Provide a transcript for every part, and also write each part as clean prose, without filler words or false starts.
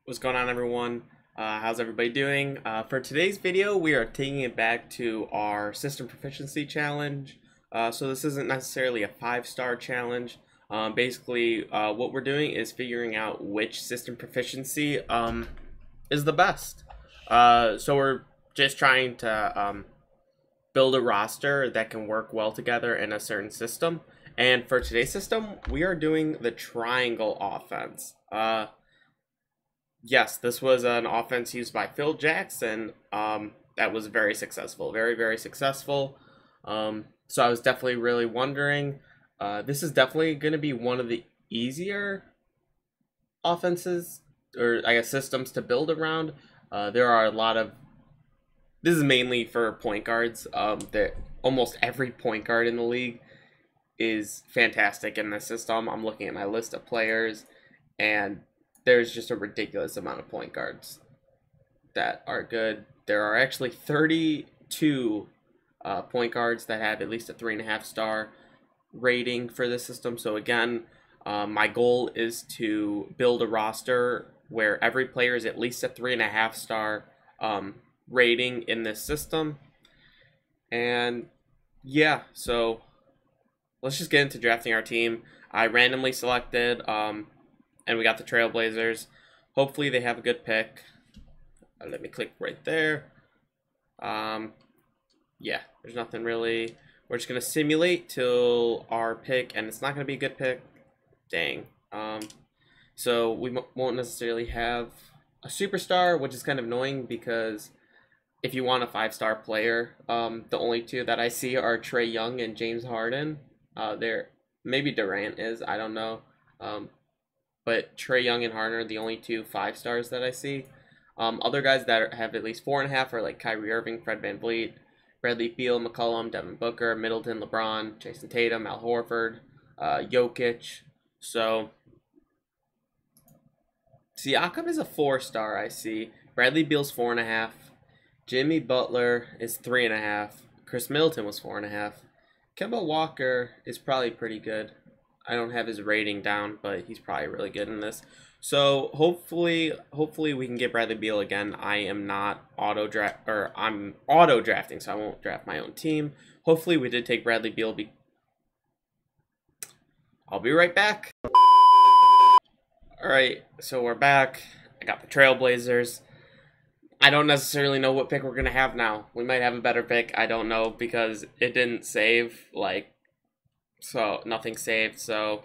What's going on, everyone? How's everybody doing? For today's video, we are taking it back to our system proficiency challenge. So this isn't necessarily a 5-star challenge. Basically, what we're doing is figuring out which system proficiency is the best. So we're just trying to build a roster that can work well together in a certain system. And for today's system, we are doing the triangle offense. Yes, this was an offense used by Phil Jackson that was very successful, very successful. So I was definitely really wondering, this is definitely going to be one of the easier offenses, or I guess systems to build around. There are a lot of, this is mainly for point guards. Almost every point guard in the league is fantastic in this system. I'm looking at my list of players, and there's just a ridiculous amount of point guards that are good. There are actually 32 point guards that have at least a 3.5-star rating for this system. So again, my goal is to build a roster where every player is at least a 3.5-star rating in this system. And yeah, so let's just get into drafting our team. I randomly selected and we got the Trailblazers. Hopefully they have a good pick. Let me click right there. Yeah, there's nothing really. We're just gonna simulate till our pick, and it's not gonna be a good pick. Dang. So we won't necessarily have a superstar, which is kind of annoying because if you want a 5-star player, the only two that I see are Trae Young and James Harden. Maybe Durant is, I don't know. But Trae Young and Harden are the only two 5-stars that I see. Other guys that have at least 4.5 are like Kyrie Irving, Fred VanVleet, Bradley Beal, McCollum, Devin Booker, Middleton, LeBron, Jason Tatum, Al Horford, Jokic. So Siakam is a 4-star, I see. Bradley Beal's 4.5. Jimmy Butler is 3.5. Chris Middleton was 4.5. Kemba Walker is probably pretty good. I don't have his rating down, but he's probably really good in this. So hopefully we can get Bradley Beal again. I am not I'm auto drafting, so I won't draft my own team. Hopefully we did take Bradley Beal. I'll be right back. All right, so we're back. I got the Trailblazers. I don't necessarily know what pick we're gonna have now. We might have a better pick. I don't know because it didn't save so nothing saved, so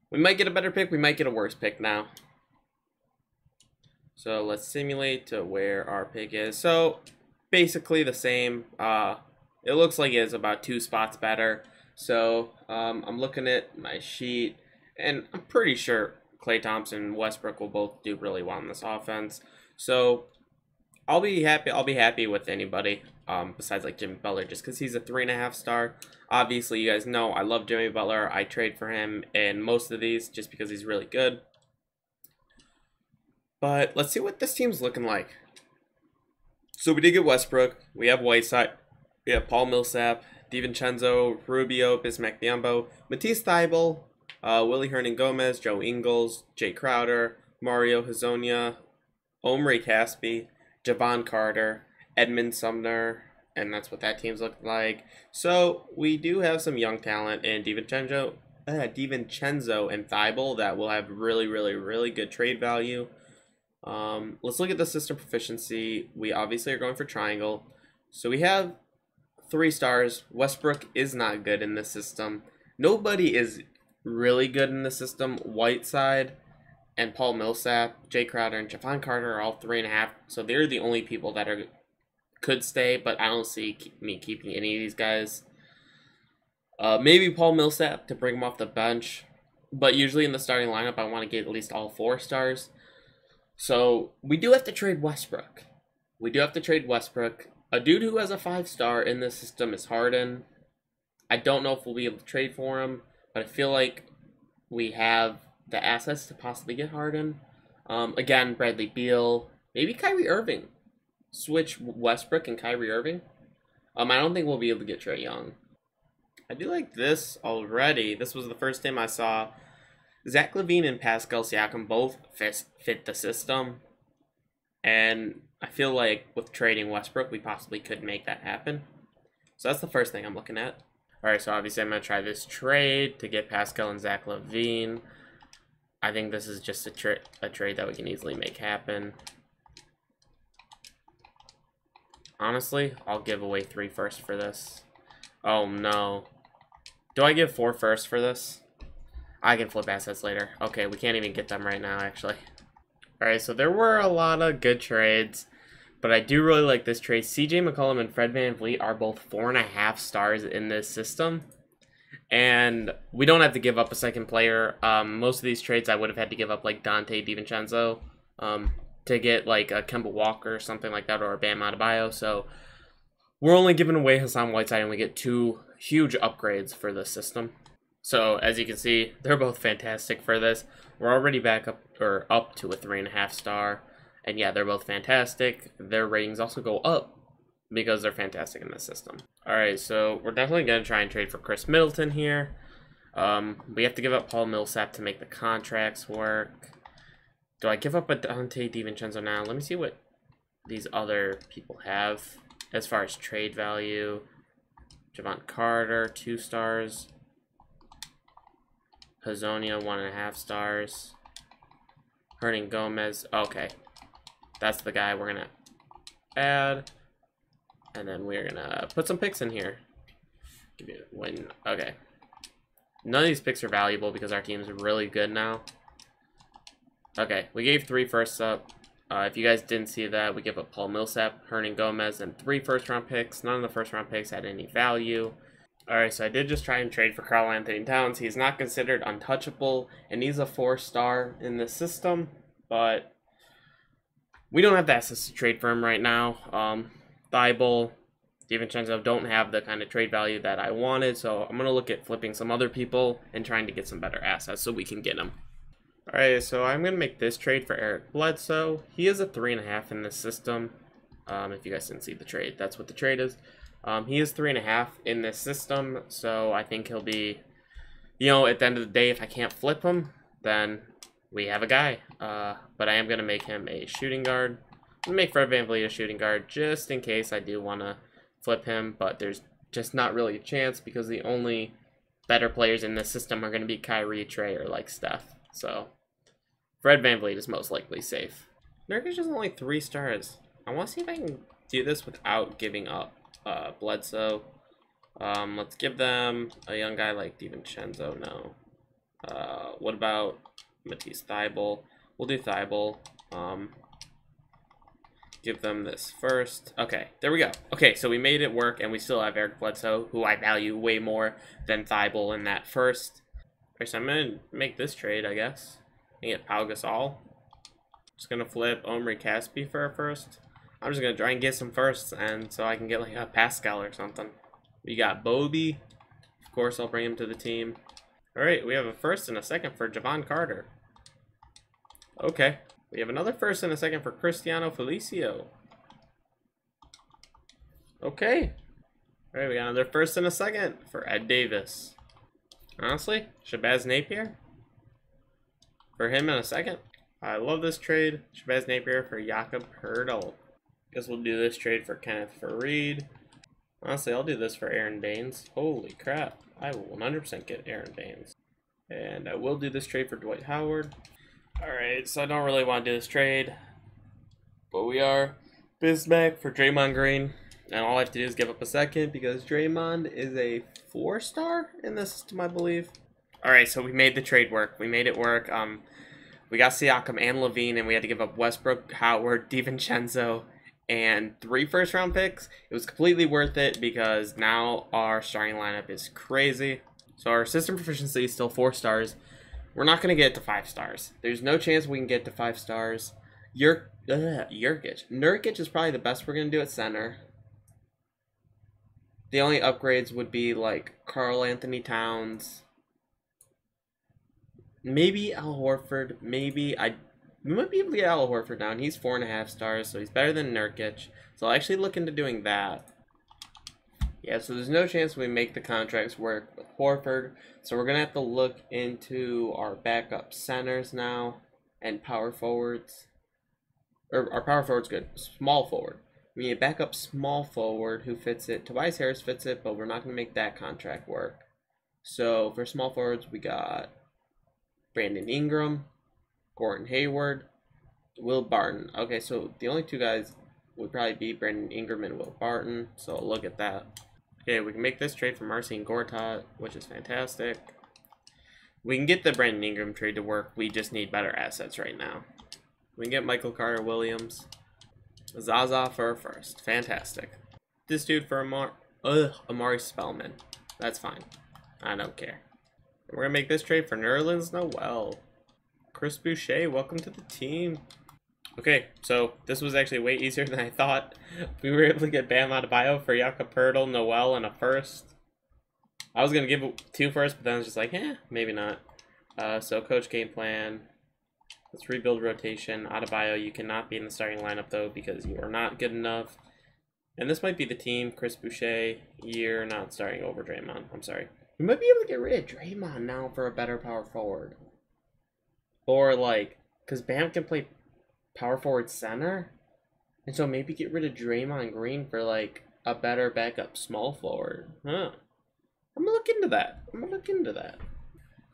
we might get a better pick, we might get a worse pick now. So let's simulate to where our pick is. So basically the same. It looks like it's about 2 spots better. So I'm looking at my sheet, and I'm pretty sure Klay Thompson and Westbrook will both do really well in this offense. So I'll be happy with anybody besides like Jimmy Butler, just because he's a 3.5-star. Obviously, you guys know I love Jimmy Butler. I trade for him in most of these just because he's really good. But let's see what this team's looking like. So we did get Westbrook. We have Whiteside. We have Paul Millsap, DiVincenzo, Rubio, Bismack Biyombo, Matisse Thybulle, Willie Hernangomez, Joe Ingles, Jay Crowder, Mario Hezonja, Omri Caspi, Javon Carter, Edmund Sumner, and that's what that team's looking like. So we do have some young talent in DiVincenzo and Thybulle that will have really good trade value. Let's look at the system proficiency. We obviously are going for triangle. So we have 3 stars. Westbrook is not good in this system. Nobody is really good in the system. Whiteside and Paul Millsap, Jay Crowder, and Javon Carter are all 3.5. So they're the only people that could stay, but I don't see me keeping any of these guys. Maybe Paul Millsap to bring him off the bench, but usually in the starting lineup, I want to get at least all 4 stars. So we do have to trade Westbrook. A dude who has a 5-star in this system is Harden. I don't know if we'll be able to trade for him, but I feel like we have the assets to possibly get Harden. Again, Bradley Beal, maybe Kyrie Irving. Switch Westbrook and Kyrie Irving. I don't think we'll be able to get Trae Young. I do like this already. This was the first time I saw Zach LaVine and Pascal Siakam both fit the system, and I feel like with trading Westbrook, we possibly could make that happen. So that's the first thing I'm looking at. All right, so obviously I'm going to try this trade to get Pascal and Zach LaVine. I think this is just a trade that we can easily make happen. Honestly, I'll give away 3 firsts for this. Oh no. Do I give 4 firsts for this? I can flip assets later. Okay, we can't even get them right now, actually. Alright, so there were a lot of good trades, but I do really like this trade. CJ McCollum and Fred VanVleet are both 4.5 stars in this system. And we don't have to give up a second player. Most of these trades I would have had to give up like Dante DiVincenzo to get like a Kemba Walker or something like that, or a Bam Adebayo. So we're only giving away Hassan Whiteside and we get 2 huge upgrades for this system. So as you can see, they're both fantastic for this. We're already back up to a 3.5 star. And yeah, they're both fantastic. Their ratings also go up because they're fantastic in this system. Alright, so we're definitely going to try and trade for Chris Middleton here. We have to give up Paul Millsap to make the contracts work. Do I give up a Dante DiVincenzo now? Let me see what these other people have as far as trade value. Javon Carter, 2 stars. Hazonia, 1.5 stars. Hernan Gomez, okay. That's the guy we're going to add. And then we're going to put some picks in here. Give me a win. Okay. None of these picks are valuable because our team's really good now. Okay, we gave 3 firsts up. If you guys didn't see that, we give up Paul Millsap, Hernan Gomez, and 3 first-round picks. None of the first-round picks had any value. Alright, so I did just try and trade for Karl-Anthony Towns. He's not considered untouchable, and he's a 4-star in this system, but we don't have the assets to trade for him right now. Thibault, DiVincenzo don't have the kind of trade value that I wanted, so I'm going to look at flipping some other people and trying to get some better assets so we can get them. Alright, so I'm going to make this trade for Eric Bledsoe. He is a 3.5 in this system. If you guys didn't see the trade, that's what the trade is. He is 3.5 in this system, so I think he'll be, you know, at the end of the day, if I can't flip him, then we have a guy. But I am going to make him a shooting guard. I'm going to make Fred VanVleet a shooting guard just in case I do want to flip him, but there's just not really a chance because the only better players in this system are going to be Kyrie, Trey, or like Steph. So Fred VanVleet is most likely safe. Nurkic is only 3 stars. I want to see if I can do this without giving up Bledsoe. Let's give them a young guy like DiVincenzo. No. What about Matisse Thybulle? We'll do Thybulle. Give them this first. Okay, there we go. Okay, so we made it work, and we still have Eric Bledsoe, who I value way more than Thybulle in that first. Alright, so I'm going to make this trade, I guess. And get Pau Gasol. Just going to flip Omri Caspi for a first. I'm just going to try and get some firsts, and so I can get like a Pascal or something. We got Bobby. Of course, I'll bring him to the team. Alright, we have a first and a second for Javon Carter. Okay. We have another first and a second for Cristiano Felicio. Okay. Alright, we got another first and a second for Ed Davis. Honestly, Shabazz Napier for him in a second. I love this trade. Shabazz Napier for Jakob Poeltl. Guess we'll do this trade for Kenneth Faried. Honestly, I'll do this for Aaron Baines. Holy crap. I will 100% get Aaron Baines. And I will do this trade for Dwight Howard. Alright, so I don't really want to do this trade. But we are Bismack for Draymond Green. And all I have to do is give up a second because Draymond is a 4-star in this system, I believe. Alright, so we made the trade work. We made it work. We got Siakam and LaVine, and we had to give up Westbrook, Howard, DiVincenzo, and 3 first-round picks. It was completely worth it because now our starting lineup is crazy. So our system proficiency is still 4 stars. We're not going to get to 5 stars. There's no chance we can get to 5 stars. Nurkic is probably the best we're going to do at center. The only upgrades would be like Karl-Anthony Towns. Maybe Al Horford. Maybe we might be able to get Al Horford down. He's 4.5 stars, so he's better than Nurkic. So I'll actually look into doing that. Yeah, so there's no chance we make the contracts work with Horford. So we're going to have to look into our backup centers now and power forwards. Or our power forward's good. Small forward. We need a backup small forward who fits it. Tobias Harris fits it, but we're not going to make that contract work. So for small forwards, we got Brandon Ingram, Gordon Hayward, Will Barton. Okay, so the only two guys would probably be Brandon Ingram and Will Barton. So look at that. Okay, we can make this trade for Marcin Gortat, which is fantastic. We can get the Brandon Ingram trade to work. We just need better assets right now. We can get Michael Carter-Williams. Zaza for a first. Fantastic. This dude for Amari Spellman. That's fine. I don't care. We're going to make this trade for Nerlens Noel. Chris Boucher, welcome to the team. Okay, so this was actually way easier than I thought. We were able to get Bam Adebayo for Jakob Poeltl, Noel, and a first. I was going to give 2 firsts, but then I was just like, maybe not. So coach game plan. Let's rebuild rotation. Adebayo, you cannot be in the starting lineup, though, because you are not good enough. And this might be the team. Chris Boucher, you're not starting over Draymond. I'm sorry. We might be able to get rid of Draymond now for a better power forward. Or, like, because Bam can play power forward center. And so maybe get rid of Draymond Green for, like, a better backup small forward. Huh. I'm going to look into that.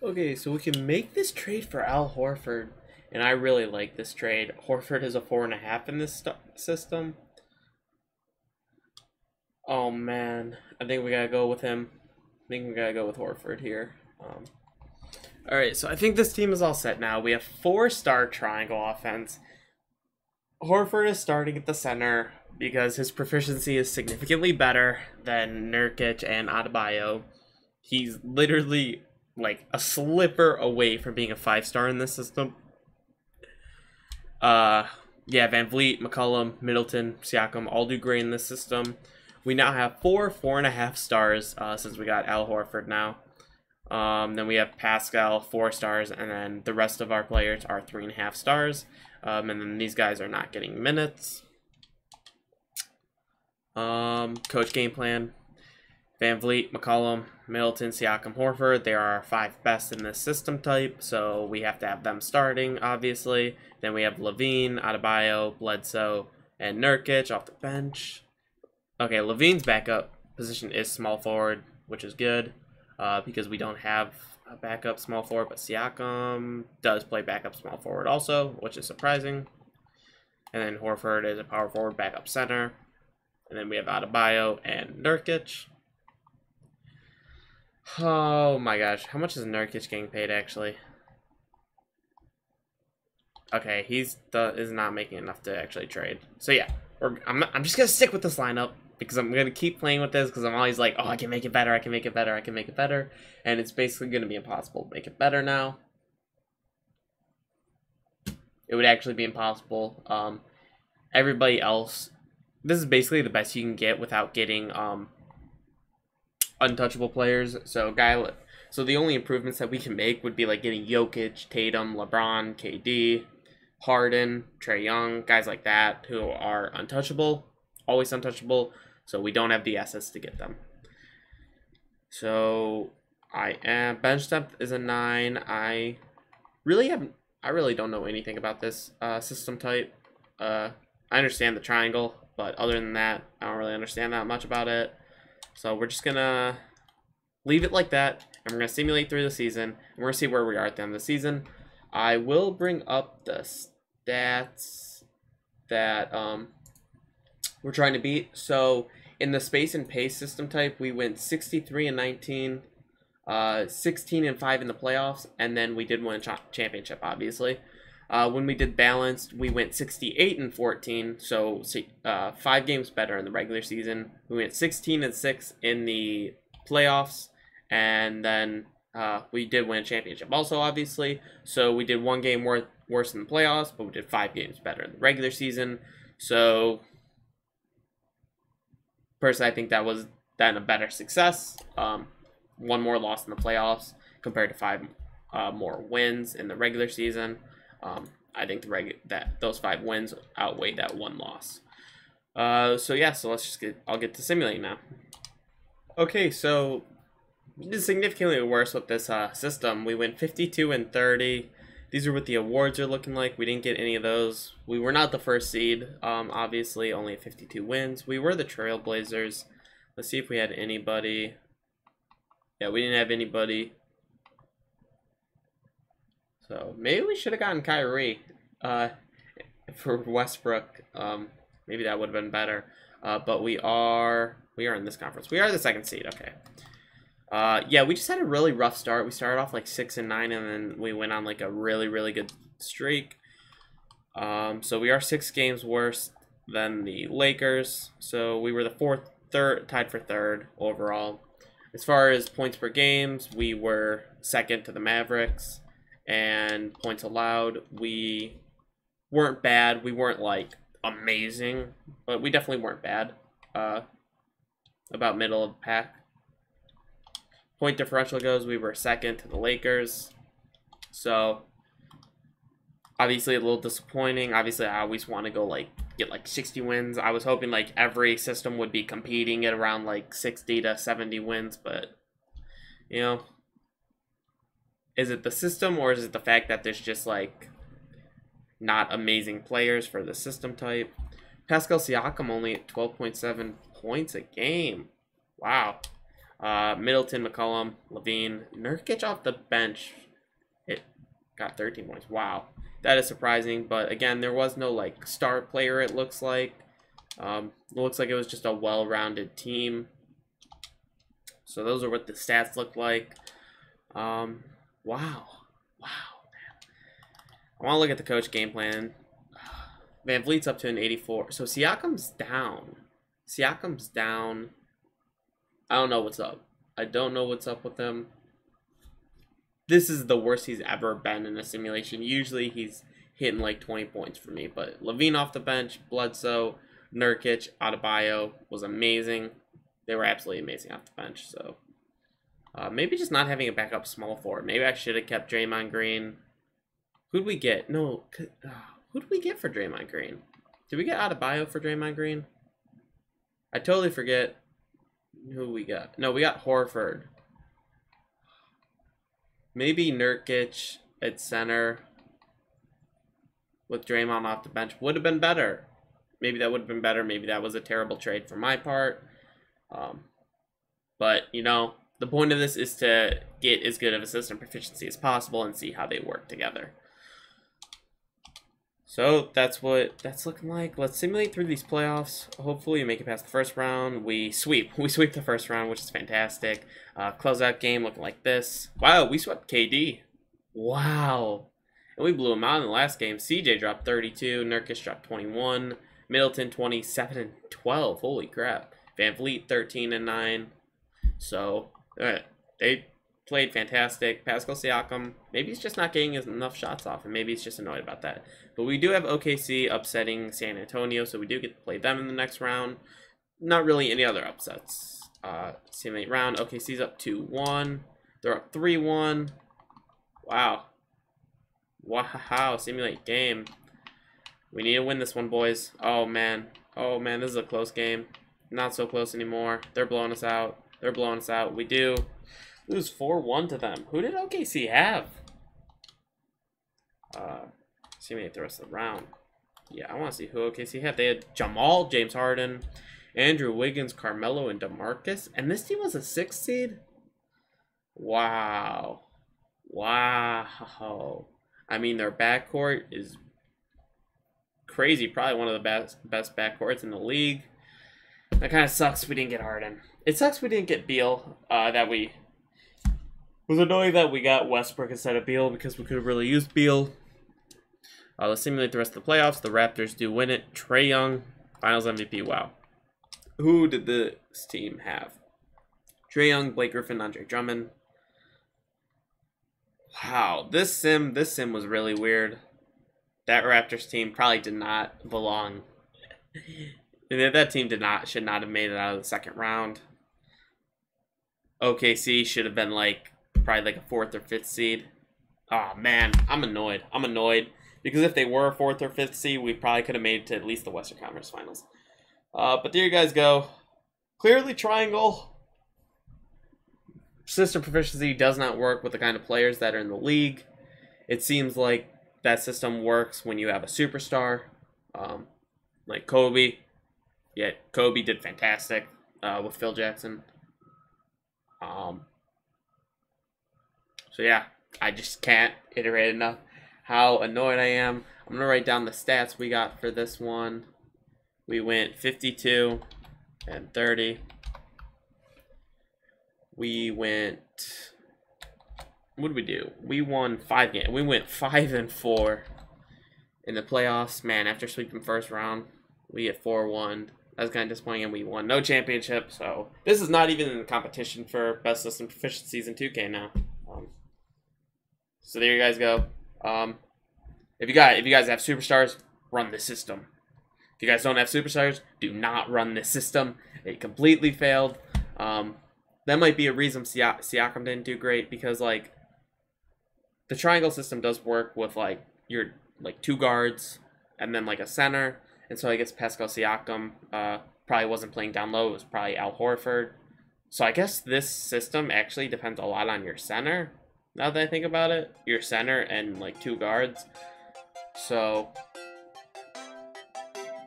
Okay, so we can make this trade for Al Horford. And I really like this trade. Horford is a 4.5 in this system. Oh, man. I think we got to go with him. I think we got to go with Horford here. Alright, so I think this team is all set now. We have 4-star triangle offense. Horford is starting at the center because his proficiency is significantly better than Nurkic and Adebayo. He's literally like a slipper away from being a 5-star in this system. Yeah, Van Vliet, McCollum, Middleton, Siakam all do great in this system. We now have 4.5 stars since we got Al Horford now. Then we have Pascal, 4 stars, and then the rest of our players are 3.5 stars. And then these guys are not getting minutes. Coach game plan. Van Vliet, McCollum, Middleton, Siakam, Horford. They are our 5 best in this system type, so we have to have them starting, obviously. Then we have Levine, Adebayo, Bledsoe, and Nurkic off the bench. Okay, Levine's backup position is small forward, which is good. Because we don't have a backup small forward, but Siakam does play backup small forward also, which is surprising. And then Horford is a power forward backup center. And then we have Adebayo and Nurkic. Oh my gosh, how much is Nurkic getting paid actually? Okay, is not making enough to actually trade. So yeah, I'm just gonna stick with this lineup. Because I'm going to keep playing with this because I'm always like, oh, I can make it better, I can make it better, I can make it better. And it's basically going to be impossible to make it better now. It would actually be impossible. Everybody else, this is basically the best you can get without getting untouchable players. So the only improvements that we can make would be like getting Jokic, Tatum, LeBron, KD, Harden, Trae Young, guys like that who are untouchable, always untouchable. So we don't have the assets to get them. So bench depth is a 9. I really don't know anything about this system type. I understand the triangle, but other than that, I don't really understand that much about it. So we're just gonna leave it like that, and we're gonna simulate through the season, and we're gonna see where we are at the end of the season. I will bring up the stats that we're trying to beat. So in the space and pace system type, we went 63-19, 16-5 in the playoffs, and then we did win a championship, obviously. When we did balanced, we went 68-14, so 5 games better in the regular season. We went 16-6 in the playoffs, and then we did win a championship also, obviously. So we did 1 game worse in the playoffs, but we did 5 games better in the regular season. So personally, I think that was then a better success. 1 more loss in the playoffs compared to 5 more wins in the regular season. I think those 5 wins outweighed that 1 loss. So yeah, so I'll get to simulating now. Okay, so we did significantly worse with this system. We went 52 and 30. These are what the awards are looking like. We didn't get any of those. We were not the first seed, obviously, only 52 wins. We were the Trailblazers. Let's see if we had anybody. Yeah, we didn't have anybody. So maybe we should have gotten Kyrie for Westbrook. Maybe that would have been better. But we are in this conference. We are the second seed. Okay. Yeah, we just had a really rough start. We started off like 6 and 9, and then we went on like a really good streak. So we are 6 games worse than the Lakers. So we were the tied for third overall. As far as points per games, we were second to the Mavericks, and points allowed, we weren't bad. We weren't like amazing, but we definitely weren't bad. About middle of the pack. Point differential goes, we were second to the Lakers. So obviously a little disappointing. Obviously I always want to go get like 60 wins. I was hoping like every system would be competing at around like 60 to 70 wins, but you know, is it the system or is it the fact that there's just like not amazing players for the system type? Pascal Siakam only at 12.7 points a game. Wow. Middleton, McCollum, Levine, Nurkic off the bench. It got 13 points. Wow. That is surprising, but again, there was no like star player, it looks like. It looks like it was just a well-rounded team. So those are what the stats look like. Wow. Wow, man. I want to look at the coach game plan. Van Vliet's up to an 84. So Siakam's down. Siakam's down. I don't know what's up. I don't know what's up with him. This is the worst he's ever been in a simulation. Usually he's hitting like 20 points for me. But Levine off the bench, Bledsoe, Nurkic, Adebayo was amazing. They were absolutely amazing off the bench. So maybe just not having a backup small forward. Maybe I should have kept Draymond Green. Who'd we get? No. Who did we get for Draymond Green? Did we get Adebayo for Draymond Green? I totally forget who we got. No, we got Horford. Maybe Nurkic at center with Draymond off the bench would have been better. Maybe that would have been better. Maybe that was a terrible trade for my part. But, you know, the point of this is to get as good of a system proficiency as possible and see how they work together. So that's what that's looking like. Let's simulate through these playoffs. Hopefully we make it past the first round. We sweep the first round, which is fantastic. Closeout game looking like this. Wow, we swept KD. Wow. And we blew him out in the last game. CJ dropped 32. Nurkic dropped 21. Middleton 27 and 12. Holy crap. Van Vliet 13 and 9. So they played fantastic. Pascal Siakam, maybe he's just not getting enough shots off, and maybe he's just annoyed about that. But we do have OKC upsetting San Antonio, so we do get to play them in the next round. Not really any other upsets. Simulate round. OKC's up 2-1. They're up 3-1. Wow. Wow. Simulate game. We need to win this one, boys. Oh, man. Oh, man. This is a close game. Not so close anymore. They're blowing us out. They're blowing us out. We do lose 4-1 to them. Who did OKC have? Simulate the rest of the round. Yeah, I want to see who OKC had. They had Jamal, James Harden, Andrew Wiggins, Carmelo, and DeMarcus. And this team was a 6th seed? Wow. Wow. I mean, their backcourt is crazy. Probably one of the best backcourts in the league. That kind of sucks we didn't get Harden. It sucks we didn't get Beal. It was annoying that we got Westbrook instead of Beal because we could have really used Beal. Let's simulate the rest of the playoffs. The Raptors do win it. Trae Young, Finals MVP. Wow. Who did this team have? Trae Young, Blake Griffin, Andre Drummond. Wow, this sim was really weird. That Raptors team probably did not belong. That team should not have made it out of the second round. OKC should have been probably like a 4th or 5th seed. Oh man, I'm annoyed. Because if they were a 4th or 5th seed, we probably could have made it to at least the Western Conference Finals. But there you guys go. Clearly triangle. system proficiency does not work with the kind of players that are in the league. It seems like that system works when you have a superstar, like Kobe. Yeah, Kobe did fantastic with Phil Jackson. So yeah, I just can't iterate enough how annoyed I am. I'm going to write down the stats we got for this one. We went 52 and 30. We went... What did we do? We won 5 games. We went 5 and 4 in the playoffs. Man, after sweeping first round, we get 4-1. That was kind of disappointing, and we won no championship. So this is not even in the competition for best system proficiencies in 2K now. So there you guys go. If you guys have superstars, run the system. If you guys don't have superstars, do not run this system. It completely failed. That might be a reason Siakam didn't do great, because like the triangle system does work with like your 2 guards and then like a center, and so I guess Pascal Siakam probably wasn't playing down low. It was probably Al Horford. So I guess this system actually depends a lot on your center. Now that I think about it, your center and like 2 guards. So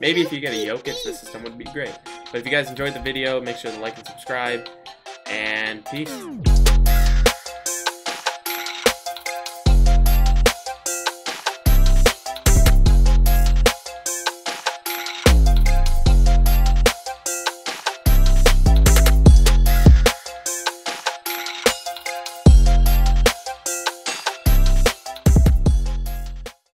maybe if you get a Jokic, the system would be great. But if you guys enjoyed the video, make sure to like and subscribe. And peace.